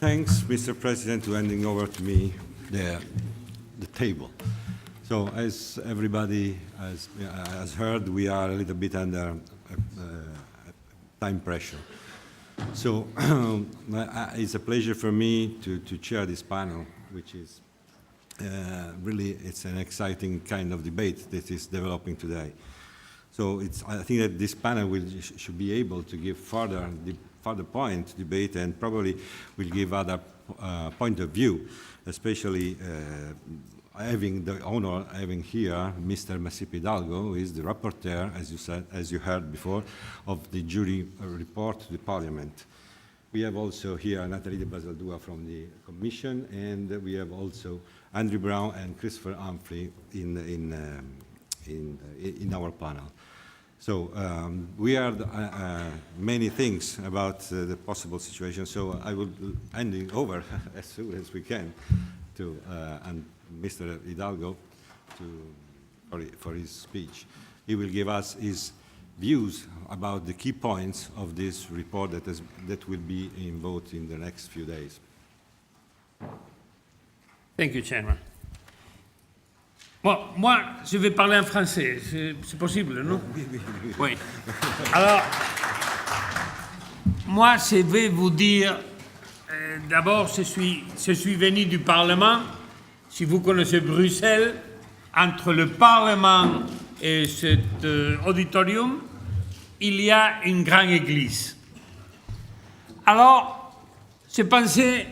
Thanks, Mr. President, to handing over to me the table. So, as everybody has heard, we are a little bit under time pressure. So, it's a pleasure for me to chair this panel, which is really, it's an exciting kind of debate that is developing today. So I think that this panel should be able to give further point debate, and probably will give other point of view, especially having the honor having here Mr. Masip Hidalgo, who is the rapporteur, as you said, as you heard before, of the jury report to the Parliament. We have also here Nathalie de Basaldua from the Commission, and we have also Andrew Brown and Christopher Humphrey in our panel. So we heard many things about the possible situation, so I will hand it over as soon as we can to Mr. Hidalgo for his speech. He will give us his views about the key points of this report that will be in vote in the next few days. Thank you, Chairman. Bon, moi, je vais parler en français. C'est possible, non? Oui. Alors, moi, je vais vous dire, d'abord, je suis venu du Parlement. Si vous connaissez Bruxelles, entre le Parlement et cet auditorium, il y a une grande église. Alors, je pensais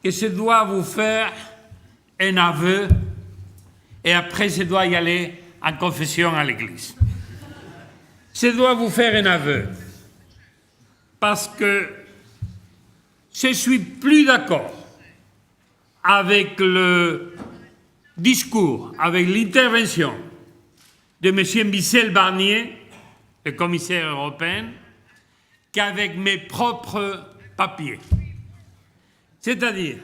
que je dois vous faire un aveu, et après je dois y aller en confession à l'église. Je dois vous faire un aveu, parce que je suis plus d'accord avec le discours, avec l'intervention de M. Michel Barnier, le commissaire européen, qu'avec mes propres papiers. C'est-à-dire,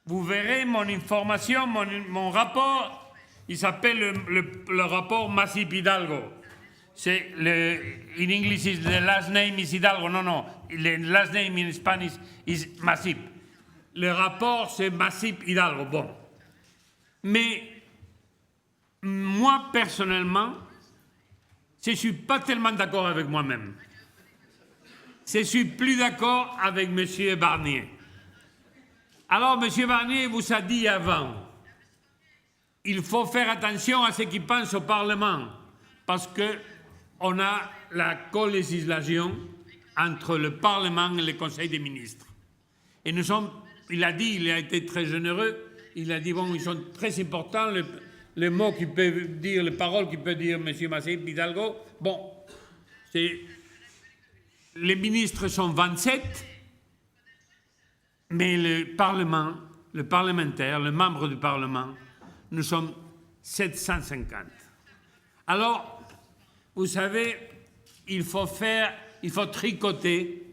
vous verrez mon information, mon rapport, il s'appelle le rapport Masip Hidalgo. C'est in English, the last name is Hidalgo. Non, the last name in Spanish is Masip. Le rapport, c'est Masip Hidalgo. Bon. Mais moi, personnellement, je ne suis pas tellement d'accord avec moi-même. Je suis plus d'accord avec M. Barnier. Alors, M. Barnier vous a dit avant, il faut faire attention à ce qu'il pense au Parlement, parce qu'on a la co-législation entre le Parlement et le Conseil des ministres. Et nous sommes, il a dit, il a été très généreux, il a dit, bon, ils sont très importants, les mots qu'il peut dire, les paroles qu'il peut dire M. Masip Hidalgo. Bon, les ministres sont 27, mais le Parlement, le parlementaire, le membre du Parlement, nous sommes 750. Alors, vous savez, il faut tricoter,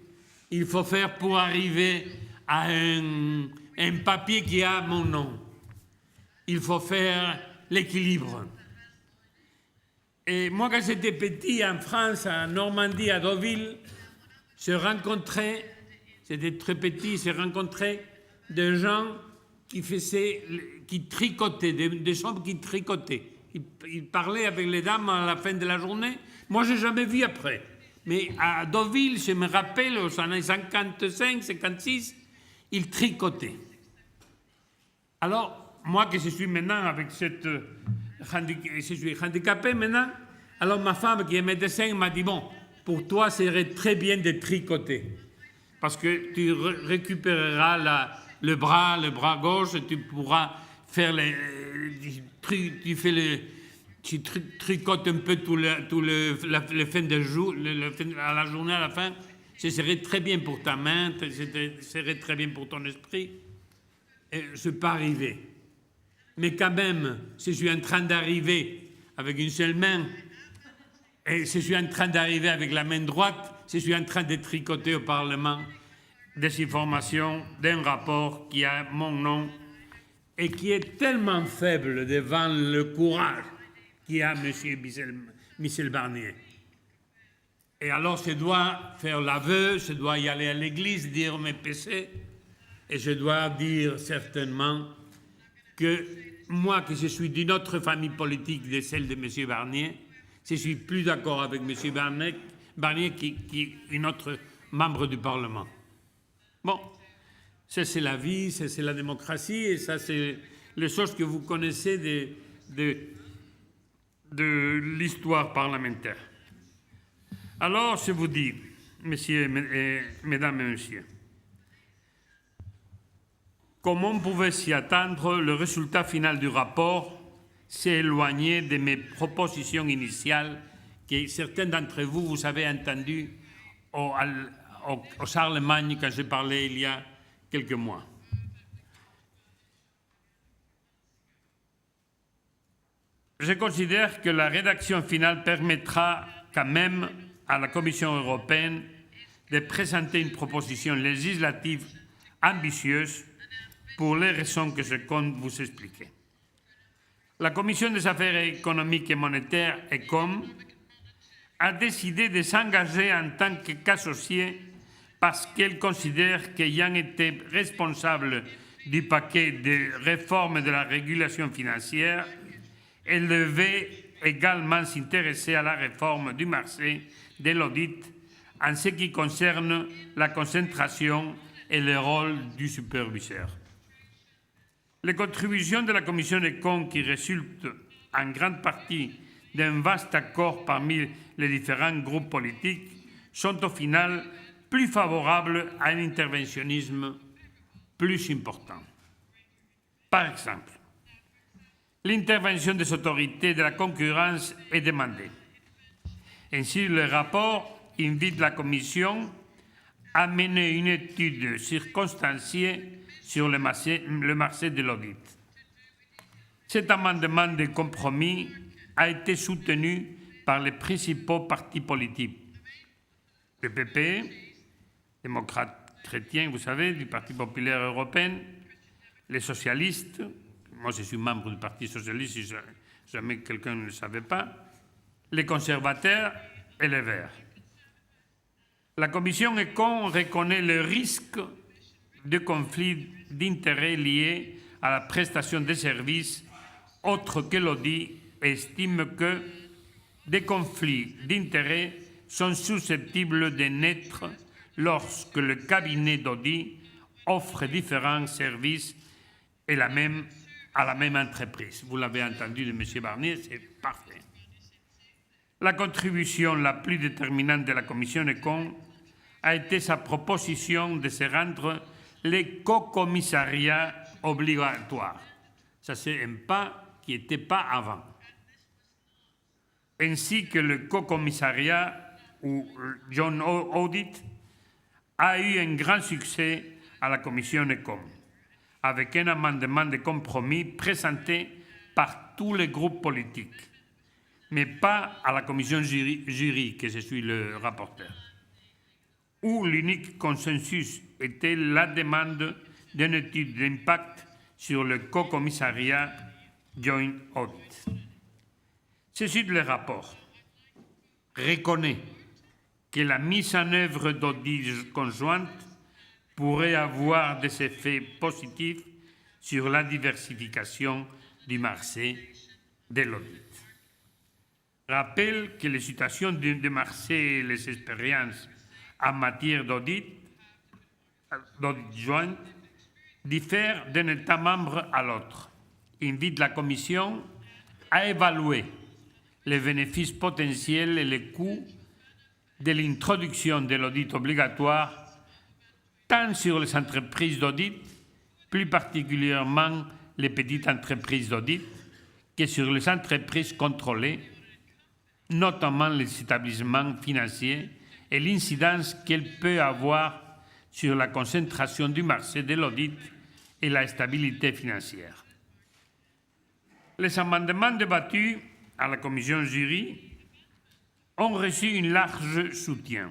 il faut faire pour arriver à un papier qui a mon nom. Il faut faire l'équilibre. Et moi, quand j'étais petit en France, en Normandie, à Deauville, je rencontrais, j'étais très petit, j'ai rencontré des gens qui tricotaient, des hommes qui tricotaient. Ils parlaient avec les dames à la fin de la journée. Moi, je n'ai jamais vu après. Mais à Deauville, je me rappelle, aux années 55, 56, ils tricotaient. Alors, moi que je suis maintenant avec je suis handicapé maintenant, alors ma femme qui est médecin m'a dit, bon, pour toi, ça serait très bien de tricoter. Parce que tu récupéreras le bras gauche, et tu pourras faire tu tricotes un peu le fin de jour, à la journée, à la fin. Ce serait très bien pour ta main, ce serait très bien pour ton esprit. Et je ne peux pas arriver. Mais quand même, je suis en train d'arriver avec une seule main, et je suis en train d'arriver avec la main droite, je suis en train de tricoter au Parlement des informations d'un rapport qui a mon nom et qui est tellement faible devant le courage qu'a M. Michel Barnier. Et alors je dois faire l'aveu, je dois y aller à l'église, dire mes péchés, et je dois dire certainement que moi, que je suis d'une autre famille politique de celle de M. Barnier, je suis plus d'accord avec M. Barnier qui un autre membre du Parlement. Bon, ça c'est la vie, ça c'est la démocratie, et ça c'est les choses que vous connaissez de l'histoire parlementaire. Alors, je vous dis, mesdames et messieurs, comme on pouvait s'y attendre, le résultat final du rapport s'est éloigné de mes propositions initiales que certains d'entre vous, vous avez entendues au Charlemagne quand j'ai parlé il y a quelques mois. Je considère que la rédaction finale permettra quand même à la Commission européenne de présenter une proposition législative ambitieuse pour les raisons que je compte vous expliquer. La Commission des affaires économiques et monétaires, ECOM, a décidé de s'engager en tant qu'associée parce qu'elle considère qu'ayant été responsable du paquet de réformes de la régulation financière, elle devait également s'intéresser à la réforme du marché de l'audit en ce qui concerne la concentration et le rôle du superviseur. Les contributions de la Commission des comptes qui résultent en grande partie d'un vaste accord parmi les différents groupes politiques sont au final plus favorables à un interventionnisme plus important. Par exemple, l'intervention des autorités de la concurrence est demandée. Ainsi, le rapport invite la Commission à mener une étude circonstanciée sur le marché de l'audit. Cet amendement de compromis a été soutenu par les principaux partis politiques. Le PP, démocrate chrétien, vous savez, du Parti populaire européen, les socialistes, moi je suis membre du Parti socialiste, si jamais quelqu'un ne le savait pas, les conservateurs et les verts. La Commission ECON reconnaît le risque de conflit d'intérêts liés à la prestation des services autres que l'audit et estime que des conflits d'intérêts sont susceptibles de naître lorsque le cabinet d'audit offre différents services à la même entreprise. Vous l'avez entendu de M. Barnier, c'est parfait. La contribution la plus déterminante de la Commission ECON a été sa proposition de se rendre les co-commissariats obligatoires. Ça, c'est un pas qui n'était pas avant. Ainsi que le co-commissariat ou John Audit a eu un grand succès à la Commission ECON, avec un amendement de compromis présenté par tous les groupes politiques, mais pas à la Commission jury, que je suis le rapporteur, où l'unique consensus était la demande d'une étude d'impact sur le co-commissariat Joint Audit. Ceci le rapport reconnaît que la mise en œuvre d'audits conjoints pourrait avoir des effets positifs sur la diversification du marché de l'audit. Rappelle que les situations du marché et les expériences en matière d'audit joint diffèrent d'un État membre à l'autre. Invite la Commission à évaluer les bénéfices potentiels et les coûts de l'introduction de l'audit obligatoire tant sur les entreprises d'audit, plus particulièrement les petites entreprises d'audit, que sur les entreprises contrôlées, notamment les établissements financiers, et l'incidence qu'elle peut avoir sur la concentration du marché de l'audit et la stabilité financière. Les amendements débattus à la commission jury ont reçu un large soutien,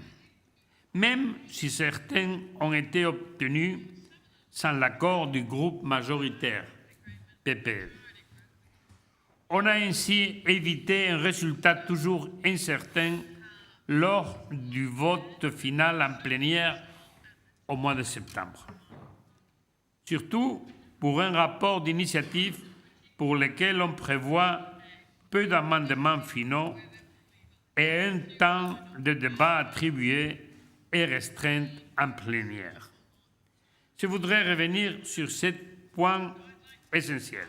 même si certains ont été obtenus sans l'accord du groupe majoritaire, PPE. On a ainsi évité un résultat toujours incertain lors du vote final en plénière au mois de septembre. Surtout pour un rapport d'initiative pour lequel on prévoit peu d'amendements finaux et un temps de débat attribué et restreint en plénière. Je voudrais revenir sur ce point essentiel.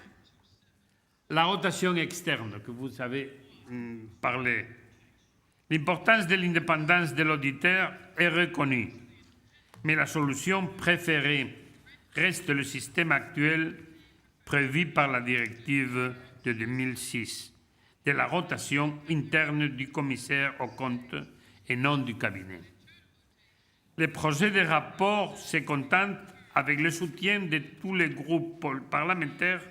La rotation externe que vous avez parlé. L'importance de l'indépendance de l'auditeur est reconnue, mais la solution préférée reste le système actuel prévu par la directive de 2006 de la rotation interne du commissaire aux comptes et non du cabinet. Le projet de rapport se contente, avec le soutien de tous les groupes parlementaires,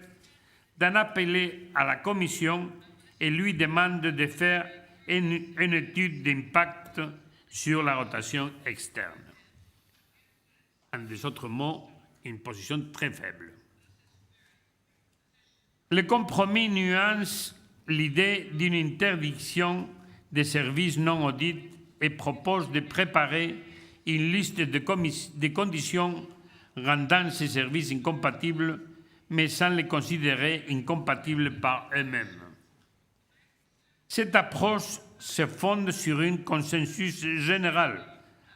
d'en appeler à la Commission et lui demande de faire une étude d'impact sur la rotation externe. En des autres mots, une position très faible. Le compromis nuance l'idée d'une interdiction des services non audits et propose de préparer une liste de conditions rendant ces services incompatibles, mais sans les considérer incompatibles par eux-mêmes. Cette approche se fonde sur un consensus général,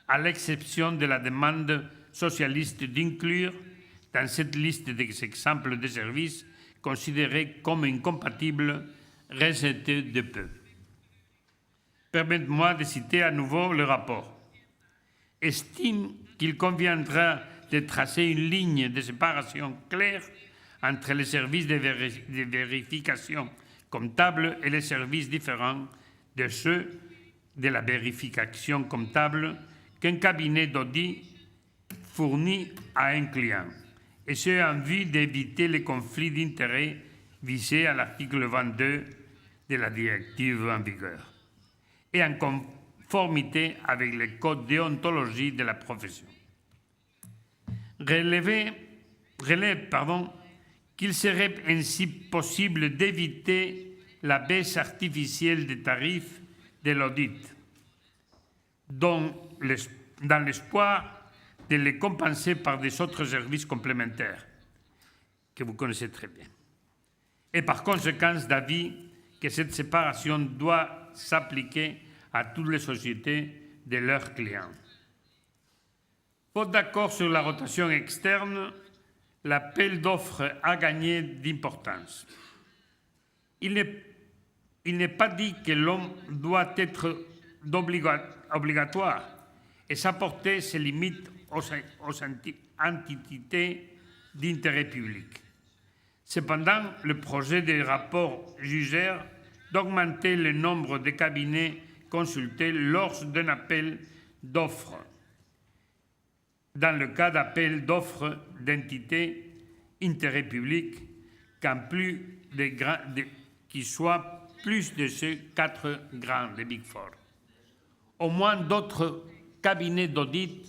à l'exception de la demande socialiste d'inclure dans cette liste des exemples de services considérés comme incompatibles rejetés de peu. Permettez-moi de citer à nouveau le rapport. Estime qu'il conviendra de tracer une ligne de séparation claire entre les services de vérification comptable et les services différents de ceux de la vérification comptable qu'un cabinet d'audit fournit à un client, et ce en vue d'éviter les conflits d'intérêts visés à l'article 22 de la directive en vigueur, et en conformité avec le code déontologie de la profession. Relève qu'il serait ainsi possible d'éviter la baisse artificielle des tarifs de l'audit, dans l'espoir de les compenser par des autres services complémentaires que vous connaissez très bien. Et par conséquent, d'avis que cette séparation doit s'appliquer à toutes les sociétés de leurs clients. Faute d'accord sur la rotation externe, l'appel d'offres a gagné d'importance. Il n'est pas dit que l'homme doit être obligatoire et sa portée se limite aux entités d'intérêt public. Cependant, le projet de rapport suggère d'augmenter le nombre de cabinets consultés lors d'un appel d'offres, dans le cas d'appel d'offres d'entités d'intérêt public, qui soient plus de ces 4 grands, les Big Four. Au moins d'autres cabinets d'audit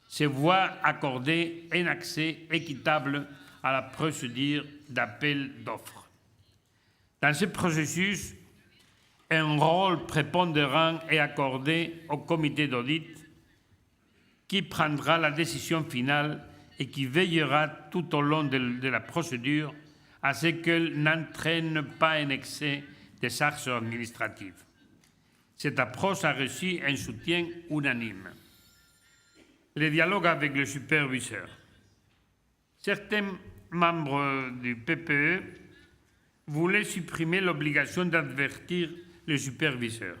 se voient accorder un accès équitable à la procédure d'appel d'offres. Dans ce processus, un rôle prépondérant est accordé au comité d'audit qui prendra la décision finale et qui veillera tout au long de la procédure à ce qu'elle n'entraîne pas un excès de charges administratives. Cette approche a reçu un soutien unanime. Le dialogue avec le superviseur. Certains membres du PPE voulaient supprimer l'obligation d'avertir le superviseur.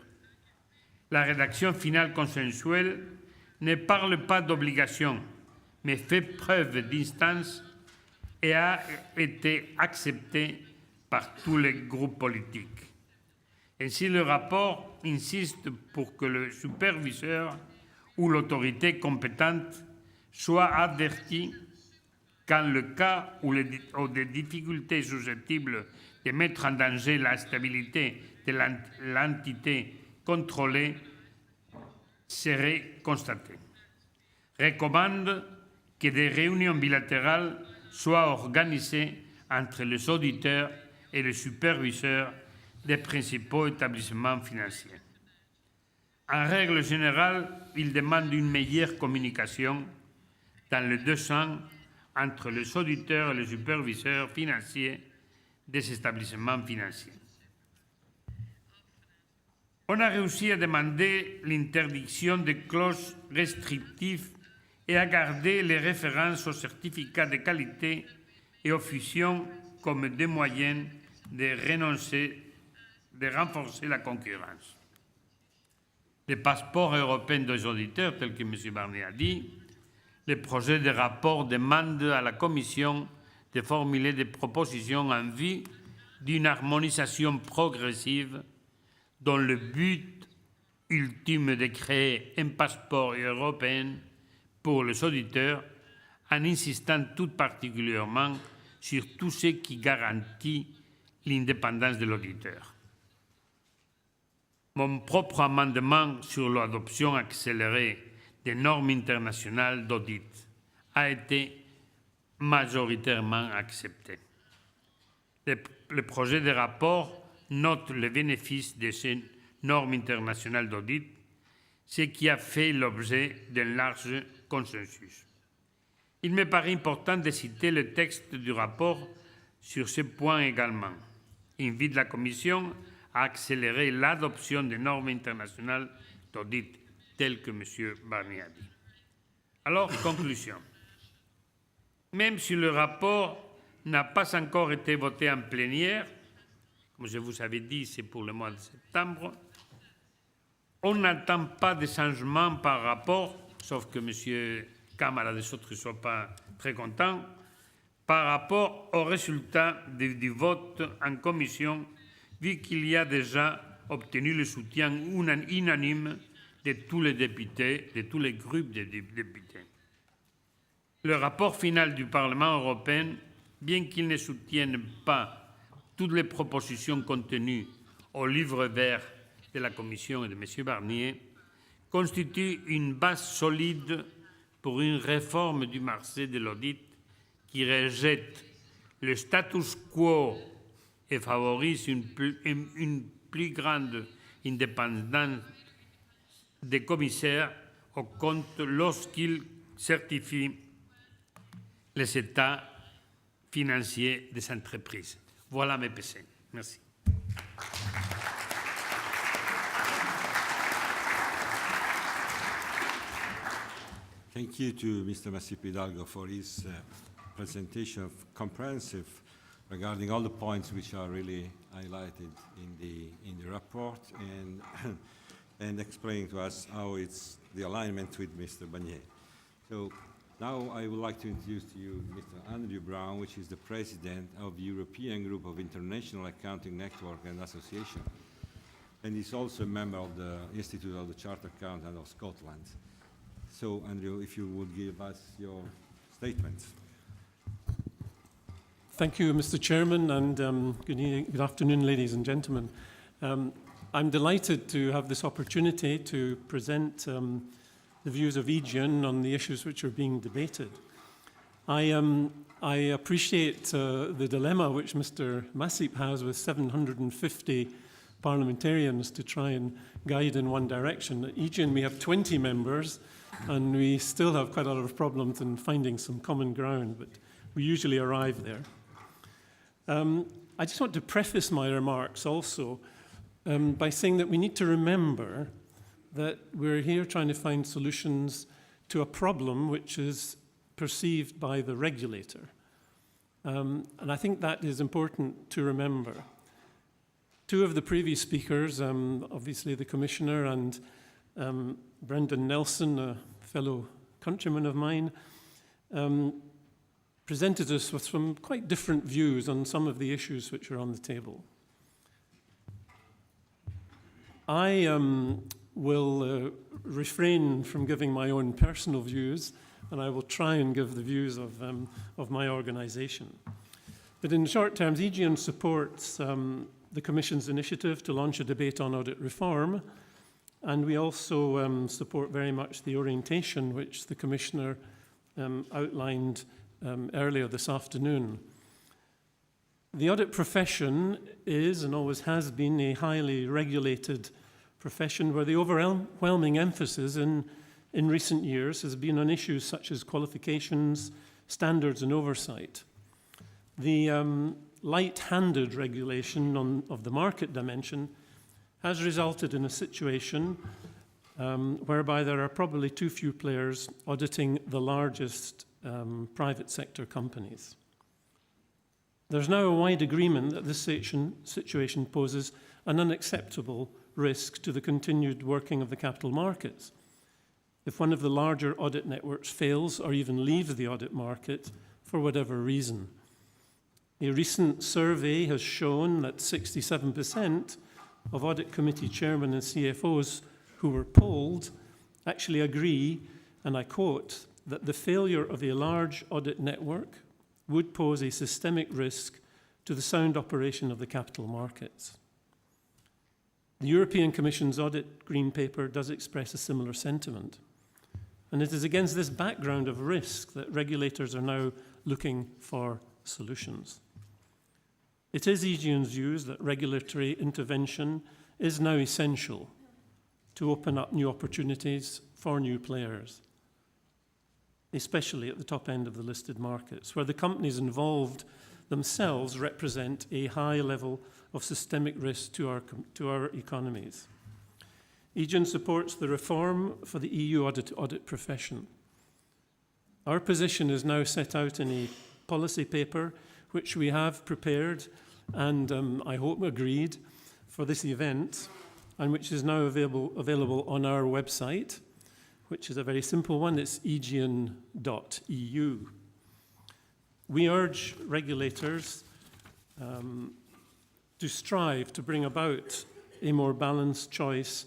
La rédaction finale consensuelle ne parle pas d'obligation, mais fait preuve d'instance et a été acceptée par tous les groupes politiques. Ainsi, le rapport insiste pour que le superviseur ou l'autorité compétente soit averti quand le cas où des difficultés susceptibles de mettre en danger la stabilité de l'entité contrôlée seraient constatées. Recommande que des réunions bilatérales soient organisées entre les auditeurs et les superviseurs des principaux établissements financiers. En règle générale, il demande une meilleure communication dans les deux sens entre les auditeurs et les superviseurs financiers des établissements financiers. On a réussi à demander l'interdiction des clauses restrictives et à garder les références aux certificats de qualité et aux fusions comme des moyens de renforcer la concurrence. Les passeports européens des auditeurs, tel que M. Barnier a dit, le projet de rapport demande à la Commission de formuler des propositions en vue d'une harmonisation progressive dont le but ultime est de créer un passeport européen pour les auditeurs en insistant tout particulièrement sur tout ce qui garantit l'indépendance de l'auditeur. Mon propre amendement sur l'adoption accélérée des normes internationales d'audit a été majoritairement accepté. Le projet de rapport note les bénéfices de ces normes internationales d'audit, ce qui a fait l'objet d'un large consensus. Il me paraît important de citer le texte du rapport sur ce point également. Il invite la Commission à accélérer l'adoption des normes internationales d'audit, telles que M. Barnier a dit. Alors, conclusion. Même si le rapport n'a pas encore été voté en plénière, comme je vous avais dit, c'est pour le mois de septembre, on n'attend pas de changement par rapport, sauf que M. Kamala des autres ne soit pas très content, par rapport au résultat du vote en commission, vu qu'il y a déjà obtenu le soutien unanime de tous les députés, de tous les groupes de députés. Le rapport final du Parlement européen, bien qu'il ne soutienne pas toutes les propositions contenues au livre vert de la Commission et de M. Barnier, constitue une base solide pour une réforme du marché de l'audit qui rejette le status quo et favorise une plus grande indépendance des commissaires aux comptes lorsqu'ils certifient les états financiers des entreprises. Voilà mes PC. Merci. Thank you to Mr. Masip Hidalgo for his presentation of comprehensive regarding all the points which are really highlighted in the report and and explaining to us how it's the alignment with Mr. Barnier. So now I would like to introduce to you Mr. Andrew Brown, which is the president of the European Group of International Accounting Network and Association. And he's also a member of the Institute of the Chartered Accountant of Scotland. So, Andrew, if you would give us your statement. Thank you, Mr. Chairman, and good afternoon, ladies and gentlemen. I'm delighted to have this opportunity to present the views of Aegean on the issues which are being debated. I appreciate the dilemma which Mr. Masip has with 750 parliamentarians to try and guide in one direction. At Aegean, we have 20 members, and we still have quite a lot of problems in finding some common ground, but we usually arrive there. I just want to preface my remarks also by saying that we need to remember that we're here trying to find solutions to a problem which is perceived by the regulator. And I think that is important to remember. Two of the previous speakers, obviously the Commissioner and Brendan Nelson, a fellow countryman of mine, presented us with some quite different views on some of the issues which are on the table. I will refrain from giving my own personal views, and I will try and give the views of my organisation. But in short terms, Aegean supports the Commission's initiative to launch a debate on audit reform, and we also support very much the orientation which the Commissioner outlined earlier this afternoon. The audit profession is and always has been a highly regulated profession where the overwhelming emphasis in recent years has been on issues such as qualifications, standards and oversight. The light-handed regulation of the market dimension has resulted in a situation whereby there are probably too few players auditing the largest private sector companies. There's now a wide agreement that this situation poses an unacceptable risk to the continued working of the capital markets. If one of the larger audit networks fails or even leaves the audit market for whatever reason. A recent survey has shown that 67% of audit committee chairmen and CFOs who were polled actually agree, and I quote, that the failure of a large audit network would pose a systemic risk to the sound operation of the capital markets. The European Commission's Audit Green Paper does express a similar sentiment. And it is against this background of risk that regulators are now looking for solutions. It is Aegean's views that regulatory intervention is now essential to open up new opportunities for new players, especially at the top end of the listed markets, where the companies involved themselves represent a high level of systemic risk to our economies. Aegean supports the reform for the EU audit profession. Our position is now set out in a policy paper which we have prepared and I hope agreed for this event, and which is now available on our website, which is a very simple one. It's aegean.eu. We urge regulators to strive to bring about a more balanced choice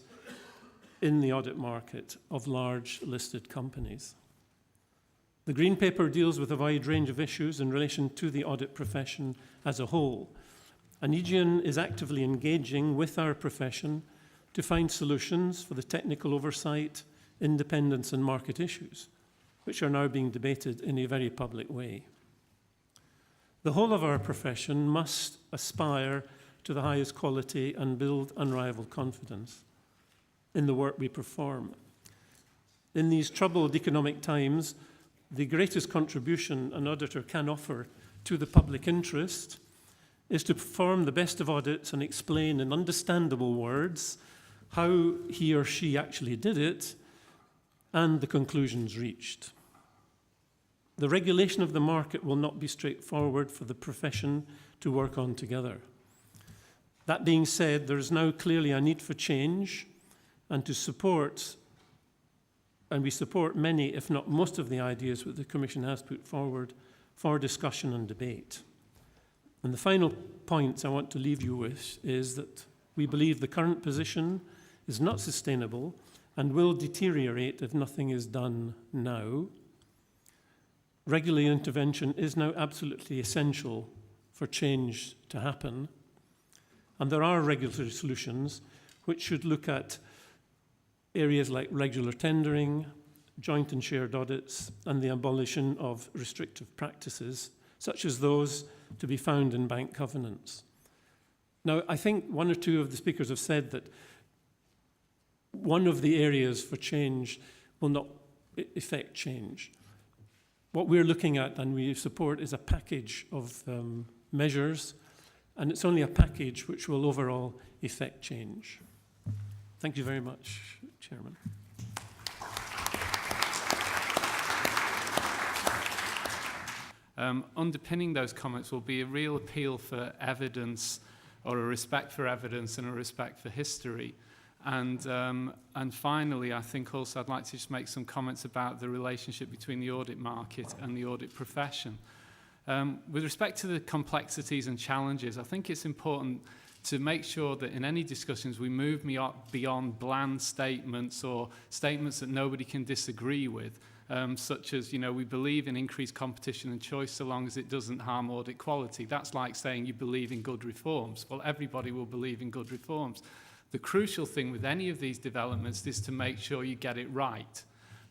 in the audit market of large listed companies. The Green Paper deals with a wide range of issues in relation to the audit profession as a whole, and Aegean is actively engaging with our profession to find solutions for the technical oversight, independence and market issues, which are now being debated in a very public way. The whole of our profession must aspire to the highest quality and build unrivaled confidence in the work we perform. In these troubled economic times, the greatest contribution an auditor can offer to the public interest is to perform the best of audits and explain in understandable words how he or she actually did it and the conclusions reached. The regulation of the market will not be straightforward for the profession to work on together. That being said, there is now clearly a need for change and we support many, if not most of the ideas that the Commission has put forward for discussion and debate. And the final point I want to leave you with is that we believe the current position is not sustainable and will deteriorate if nothing is done now. Regular intervention is now absolutely essential for change to happen, and there are regulatory solutions which should look at areas like regular tendering, joint and shared audits, and the abolition of restrictive practices, such as those to be found in bank covenants. Now, I think one or two of the speakers have said that one of the areas for change will not effect change. What we're looking at and we support is a package of measures, and it's only a package which will overall effect change. Thank you very much, Chairman. Underpinning those comments will be a real appeal for evidence, or a respect for evidence and a respect for history. And finally, I think also I'd like to just make some comments about the relationship between the audit market and the audit profession. With respect to the complexities and challenges, I think it's important to make sure that in any discussions we move beyond bland statements or statements that nobody can disagree with, such as, we believe in increased competition and choice so long as it doesn't harm audit quality. That's like saying you believe in good reforms. Well, everybody will believe in good reforms. The crucial thing with any of these developments is to make sure you get it right.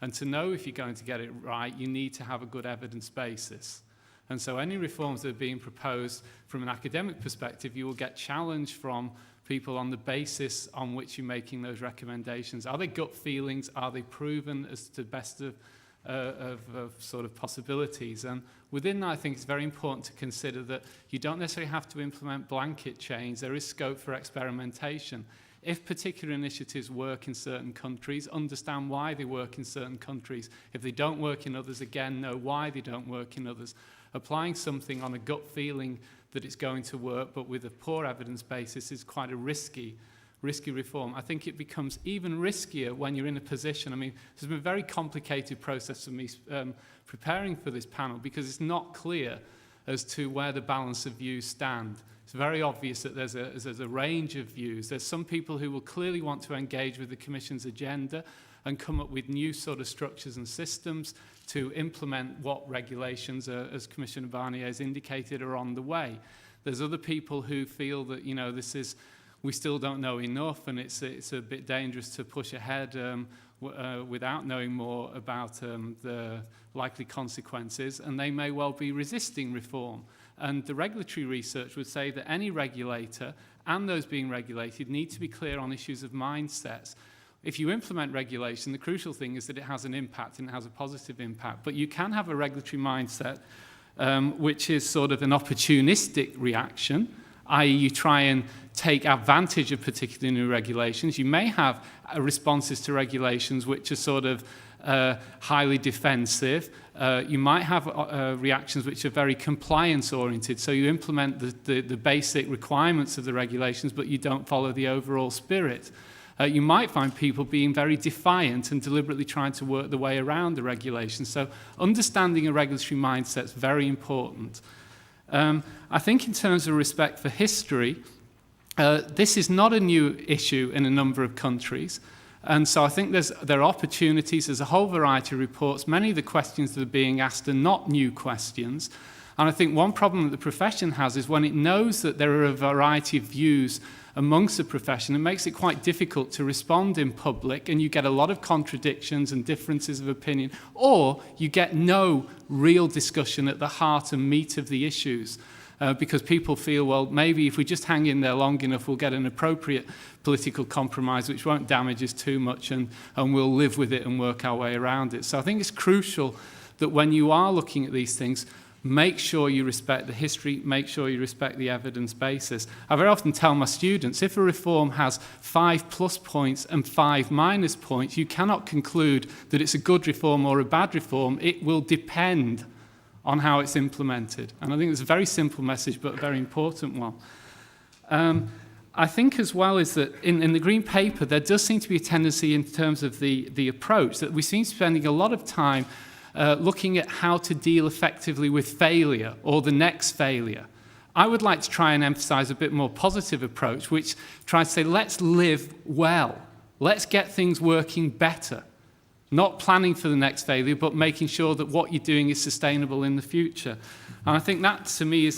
And to know if you're going to get it right, you need to have a good evidence basis. And so any reforms that are being proposed from an academic perspective, you will get challenged from people on the basis on which you're making those recommendations. Are they gut feelings? Are they proven as to the best of sort of possibilities? And within that, I think it's very important to consider that you don't necessarily have to implement blanket change. There is scope for experimentation. If particular initiatives work in certain countries, understand why they work in certain countries. If they don't work in others, again, know why they don't work in others. Applying something on a gut feeling that it's going to work, but with a poor evidence basis, is quite a risky reform. I think it becomes even riskier when you're in a position. I mean, this has been a very complicated process for me preparing for this panel, because it's not clear as to where the balance of views stand. It's very obvious that there's a range of views. There's some people who will clearly want to engage with the Commission's agenda and come up with new sort of structures and systems to implement what regulations, as Commissioner Barnier has indicated, are on the way. There's other people who feel that, you know, we still don't know enough, and it's a bit dangerous to push ahead without knowing more about the likely consequences, and they may well be resisting reform. And the regulatory research would say that any regulator and those being regulated need to be clear on issues of mindsets. If you implement regulation, the crucial thing is that it has an impact, and it has a positive impact. But you can have a regulatory mindset which is sort of an opportunistic reaction, i.e. you try and take advantage of particular new regulations. You may have responses to regulations which are sort of highly defensive. You might have reactions which are very compliance-oriented, so you implement the basic requirements of the regulations, but you don't follow the overall spirit. You might find people being very defiant and deliberately trying to work the way around the regulations. So understanding a regulatory mindset is very important. I think in terms of respect for history, this is not a new issue in a number of countries. And so I think there are opportunities. There's a whole variety of reports. Many of the questions that are being asked are not new questions. And I think one problem that the profession has is when it knows that there are a variety of views amongst the profession, it makes it quite difficult to respond in public, and you get a lot of contradictions and differences of opinion, or you get no real discussion at the heart and meat of the issues. Because people feel, well, maybe if we just hang in there long enough, we'll get an appropriate political compromise which won't damage us too much, and we'll live with it and work our way around it. So I think it's crucial that when you are looking at these things, make sure you respect the history, make sure you respect the evidence basis. I very often tell my students, if a reform has 5 plus points and 5 minus points, you cannot conclude that it's a good reform or a bad reform. It will depend on how it's implemented. And I think it's a very simple message, but a very important one. I think as well is that in the Green Paper, there does seem to be a tendency in terms of the approach that we seem to be spending a lot of time looking at how to deal effectively with failure or the next failure. I would like to try and emphasize a bit more positive approach, which tries to say, let's live well. Let's get things working better. Not planning for the next failure, but making sure that what you're doing is sustainable in the future. And I think that, to me,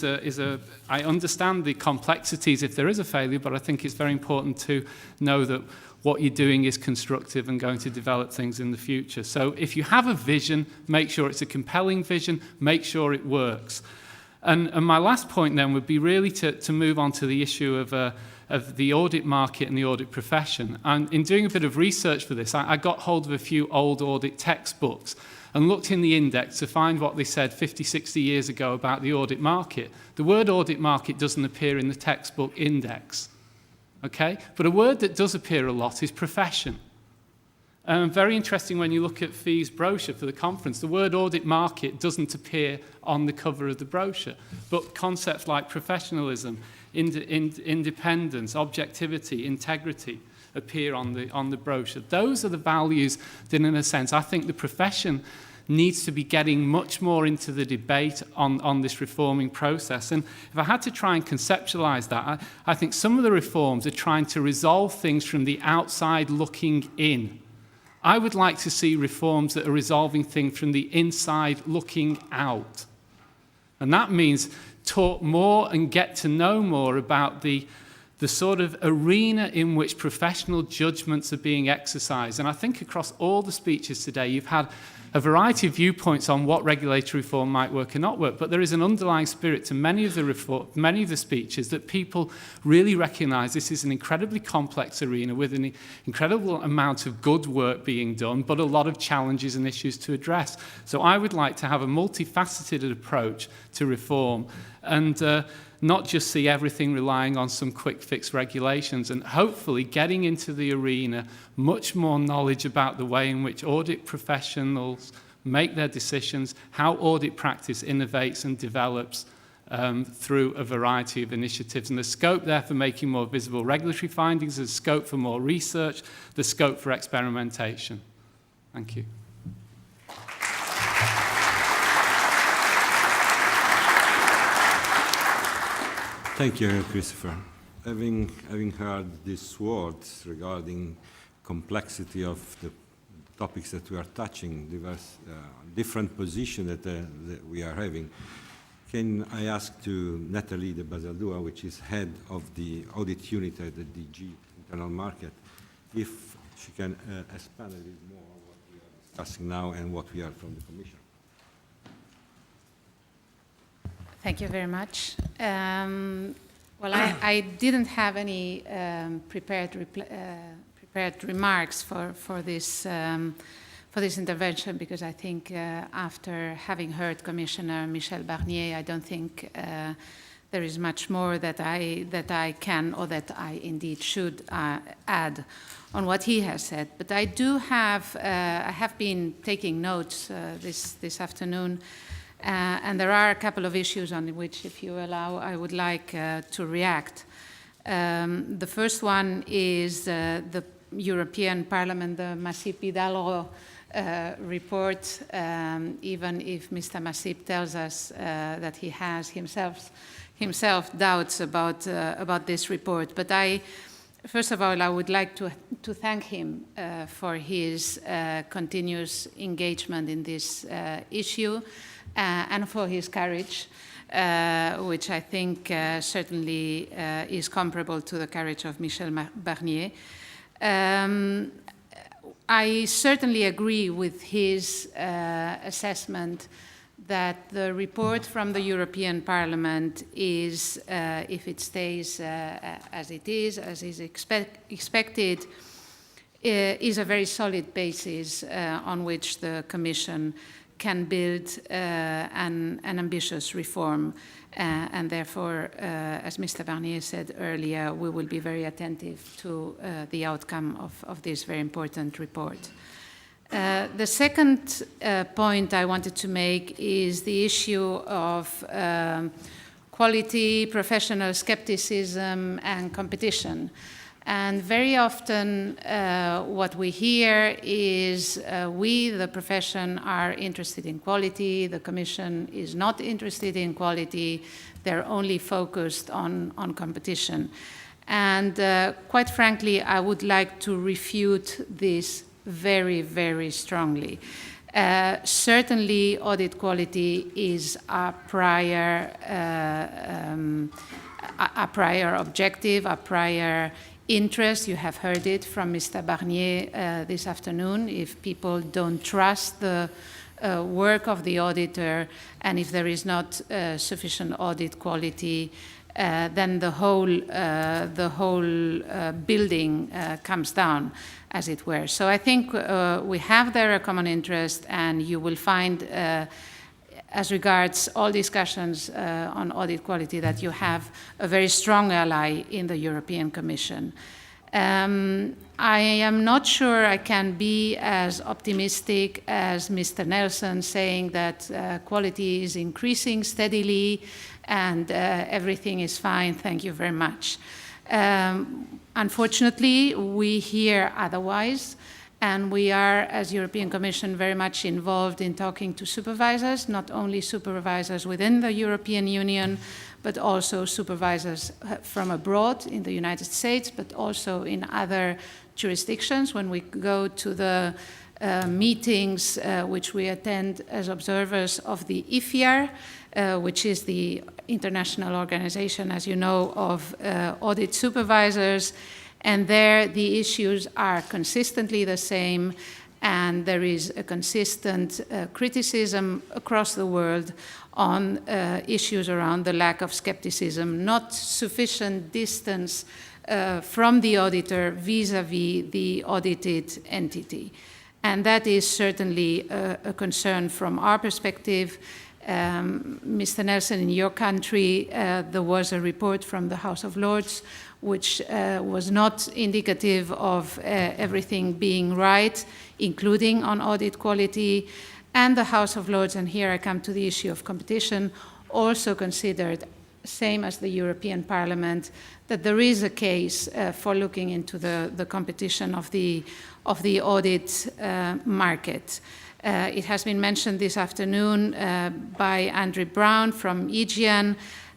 I understand the complexities if there is a failure, but I think it's very important to know that what you're doing is constructive and going to develop things in the future. So if you have a vision, make sure it's a compelling vision, make sure it works. And my last point then would be really to move on to the issue of the audit market and the audit profession. And in doing a bit of research for this, I got hold of a few old audit textbooks and looked in the index to find what they said 50, 60 years ago about the audit market. The word audit market doesn't appear in the textbook index, okay? But a word that does appear a lot is profession. Very interesting when you look at Fee's brochure for the conference, the word audit market doesn't appear on the cover of the brochure, but concepts like professionalism, independence, objectivity, integrity appear on the brochure. Those are the values that, in a sense, I think the profession needs to be getting much more into the debate on this reforming process. And if I had to try and conceptualize that, I think some of the reforms are trying to resolve things from the outside looking in. I would like to see reforms that are resolving things from the inside looking out. And that means talk more and get to know more about the sort of arena in which professional judgments are being exercised. And I think across all the speeches today, you've had a variety of viewpoints on what regulatory reform might work and not work, but there is an underlying spirit to many of the speeches that people really recognise this is an incredibly complex arena with an incredible amount of good work being done, but a lot of challenges and issues to address. So I would like to have a multifaceted approach to reform and not just see everything relying on some quick fix regulations, and hopefully getting into the arena much more knowledge about the way in which audit professionals make their decisions, how audit practice innovates and develops through a variety of initiatives. And the scope there for making more visible regulatory findings, the scope for more research, the scope for experimentation. Thank you. Thank you, Christopher. Having heard these words regarding complexity of the topics that we are touching, diverse, different positions that we are having, can I ask to Nathalie de Bazaldua, which is head of the audit unit at the DG Internal Market, if she can expand a little more on what we are discussing now and what we are from the Commission. Thank you very much. Well, I didn't have any prepared remarks for this intervention because I think after having heard Commissioner Michel Barnier, I don't think there is much more that I can or that I indeed should add on what he has said. But I do have I have been taking notes this afternoon. And there are a couple of issues on which, if you allow, I would like to react. The first one is the European Parliament, the Masip Hidalgo report, even if Mr. Masip tells us that he has himself doubts about this report. But first of all, I would like to thank him for his continuous engagement in this issue. And for his courage, which I think certainly is comparable to the courage of Michel Barnier. I certainly agree with his assessment that the report from the European Parliament is, if it stays as is expected, is a very solid basis on which the Commission can build an ambitious reform. And therefore, as Mr. Barnier said earlier, we will be very attentive to the outcome of this very important report. The second point I wanted to make is the issue of quality, professional skepticism, and competition. And very often what we hear is we, the profession, are interested in quality. The Commission is not interested in quality. They're only focused on competition. And quite frankly, I would like to refute this very, very strongly. Certainly, audit quality is a prior objective, a prior interest. You have heard it from Mr. Barnier this afternoon. If people don't trust the work of the auditor and if there is not sufficient audit quality, then the whole building comes down, as it were. So I think we have there a common interest, and you will find as regards all discussions on audit quality that you have a very strong ally in the European Commission. I am not sure I can be as optimistic as Mr. Nelson, saying that quality is increasing steadily and everything is fine, thank you very much. Unfortunately, we hear otherwise. And we are, as European Commission, very much involved in talking to supervisors, not only supervisors within the European Union, but also supervisors from abroad in the United States, but also in other jurisdictions. When we go to the meetings which we attend as observers of the IFIAR, which is the international organization, as you know, of audit supervisors, and there the issues are consistently the same, and there is a consistent criticism across the world on issues around the lack of skepticism, not sufficient distance from the auditor vis-à-vis the audited entity. And that is certainly a concern from our perspective. Mr. Nelson, in your country, there was a report from the House of Lords which was not indicative of everything being right, including on audit quality. And the House of Lords, and here I come to the issue of competition, also considered, same as the European Parliament, that there is a case for looking into the competition of the audit market. It has been mentioned this afternoon by Andrew Brown from Aegean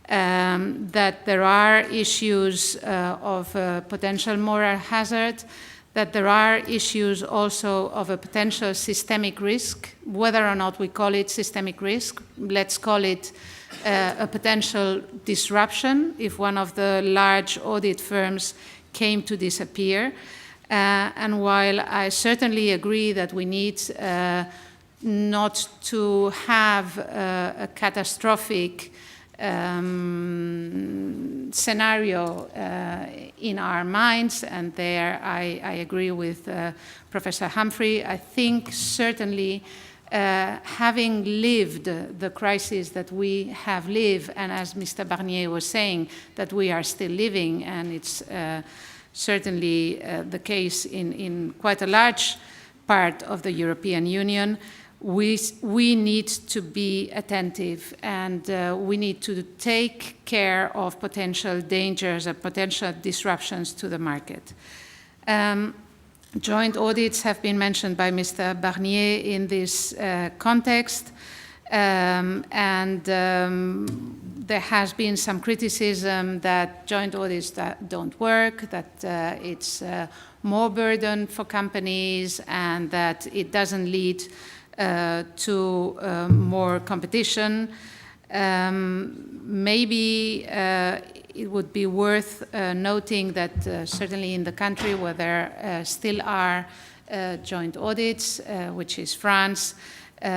that there are issues of potential moral hazard, that there are issues also of a potential systemic risk, whether or not we call it systemic risk. Let's call it a potential disruption if one of the large audit firms came to disappear. And while I certainly agree that we need not to have a catastrophic scenario in our minds, and there I agree with Professor Humphrey. I think certainly having lived the crisis that we have lived, and as Mr. Barnier was saying, that we are still living, and it's certainly the case in quite a large part of the European Union, we need to be attentive, and we need to take care of potential dangers and potential disruptions to the market. Joint audits have been mentioned by Mr. Barnier in this context, and there has been some criticism that joint audits don't work, that it's more burden for companies, and that it doesn't lead to more competition. Maybe it would be worth noting that certainly in the country where there still are joint audits, which is France,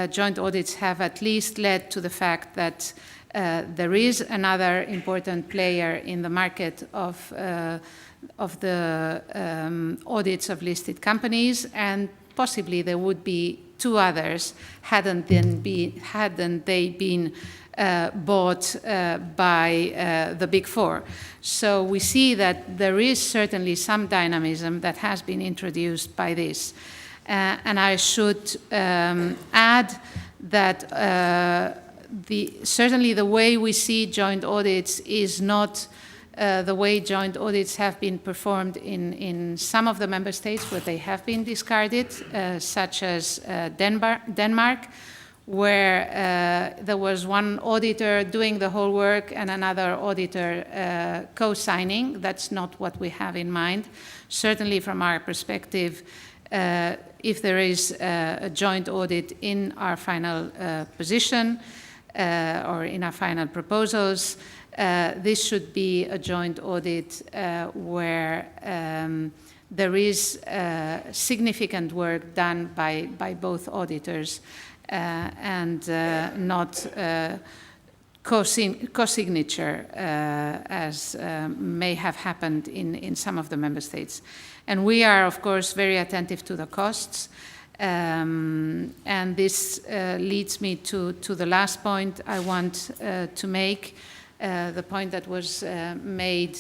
joint audits have at least led to the fact that there is another important player in the market of the audits of listed companies, and possibly there would be two others hadn't they been bought by the Big Four. So we see that there is certainly some dynamism that has been introduced by this. And I should add that certainly the way we see joint audits is not the way joint audits have been performed in some of the member states where they have been discarded, such as Denmark, where there was one auditor doing the whole work and another auditor co-signing. That's not what we have in mind. Certainly from our perspective, if there is a joint audit in our final position or in our final proposals, this should be a joint audit where there is significant work done by both auditors and not co-signature as may have happened in some of the member states. And we are, of course, very attentive to the costs. And this leads me to the last point I want to make. The point that was made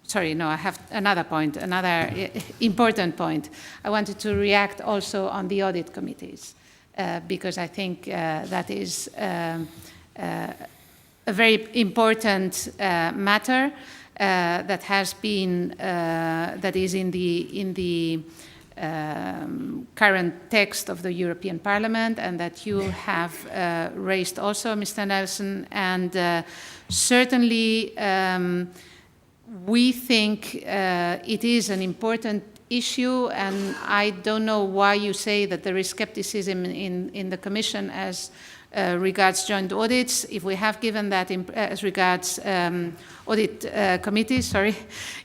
sorry, no, I have another point, another important point. I wanted to react also on the audit committees, because I think that is a very important matter that has been, that is in the current text of the European Parliament, and that you have raised also, Mr. Nelson. And certainly we think it is an important issue, and I don't know why you say that there is skepticism in the Commission, as regards joint audits, if we have given that as regards audit committees, sorry,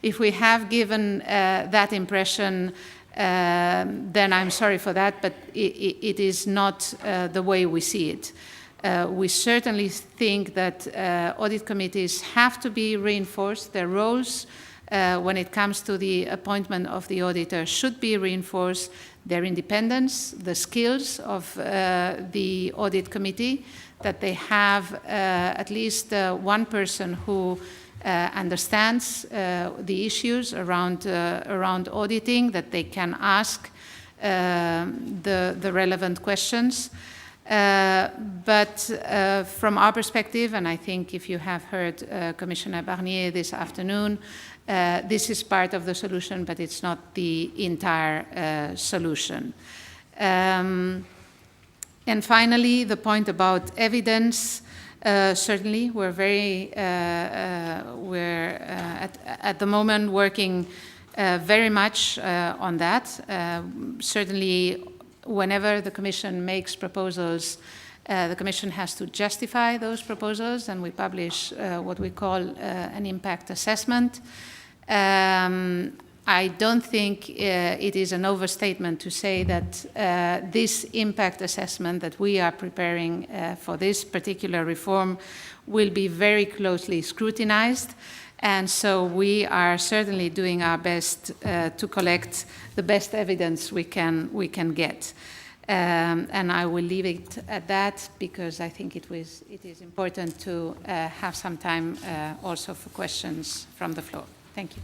if we have given that impression, then I'm sorry for that, but it is not the way we see it. We certainly think that audit committees have to be reinforced. Their roles when it comes to the appointment of the auditor should be reinforced. Their independence, the skills of the audit committee, that they have at least one person who understands the issues around auditing, that they can ask the relevant questions. But from our perspective, and I think if you have heard Commissioner Barnier this afternoon, this is part of the solution, but it's not the entire solution. And finally, the point about evidence. Certainly, we're at the moment working very much on that. Certainly, whenever the Commission makes proposals, the Commission has to justify those proposals, and we publish what we call an impact assessment. I don't think it is an overstatement to say that this impact assessment that we are preparing for this particular reform will be very closely scrutinized. And so we are certainly doing our best to collect the best evidence we can get. And I will leave it at that, because I think it is important to have some time also for questions from the floor. Thank you.